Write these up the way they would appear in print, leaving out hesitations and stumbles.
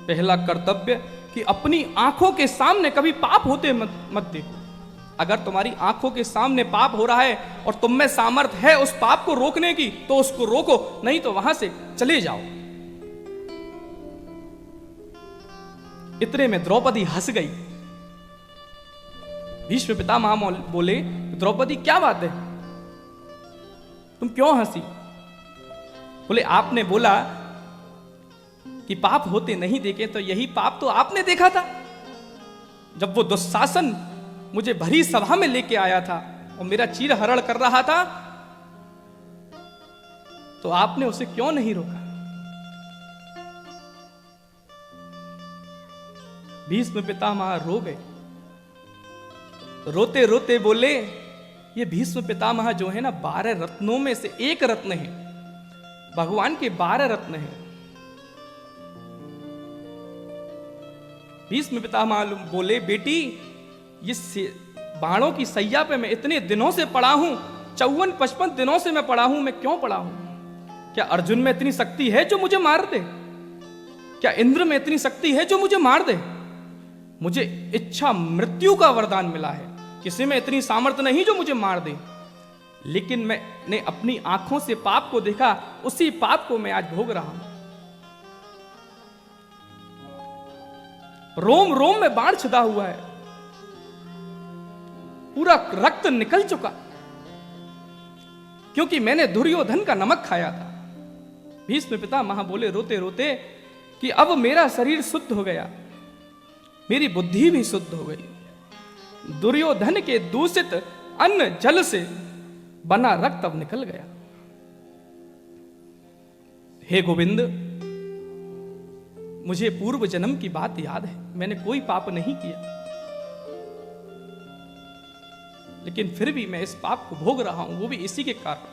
पहला कर्तव्य कि अपनी आंखों के सामने कभी पाप होते मत देखो। अगर तुम्हारी आंखों के सामने पाप हो रहा है और तुम में सामर्थ्य है उस पाप को रोकने की, तो उसको रोको, नहीं तो वहां से चले जाओ। इतने में द्रौपदी हंस गई। भीष्म पितामह बोले, द्रौपदी क्या बात है, तुम क्यों हंसी? बोले, आपने बोला कि पाप होते नहीं देखे, तो यही पाप तो आपने देखा था जब वो दुशासन मुझे भरी सभा में लेके आया था और मेरा चीर हरण कर रहा था, तो आपने उसे क्यों नहीं रोका? भीष्म पितामह रो गए। रोते रोते बोले, ये भीष्म पितामह जो है ना, 12 रत्नों में से एक रत्न है, भगवान के 12 रत्न हैं। भीष्म पितामह बोले, बेटी ये बाणों की सैया पे मैं इतने दिनों से पड़ा हूं, 54-55 दिनों से मैं पड़ा हूं, मैं क्यों पड़ा हूं? क्या अर्जुन में इतनी शक्ति है जो मुझे मार दे? क्या इंद्र में इतनी शक्ति है जो मुझे मार दे? मुझे इच्छा मृत्यु का वरदान मिला है, किसी में इतनी सामर्थ्य नहीं जो मुझे मार दे। लेकिन मैंने अपनी आंखों से पाप को देखा, उसी पाप को मैं आज भोग रहा हूं। रोम रोम में बाण छिदा हुआ है, पूरा रक्त निकल चुका, क्योंकि मैंने दुर्योधन का नमक खाया था। भीष्म पितामह बोले रोते रोते कि अब मेरा शरीर शुद्ध हो गया, मेरी बुद्धि भी शुद्ध हो गई। दुर्योधन के दूषित अन्न जल से बना रक्त अब निकल गया। हे गोविंद, मुझे पूर्व जन्म की बात याद है, मैंने कोई पाप नहीं किया, लेकिन फिर भी मैं इस पाप को भोग रहा हूं, वो भी इसी के कारण।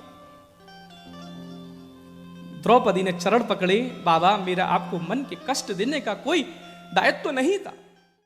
द्रौपदी ने चरण पकड़े, बाबा मेरा आपको मन के कष्ट देने का कोई दायित्व तो नहीं था।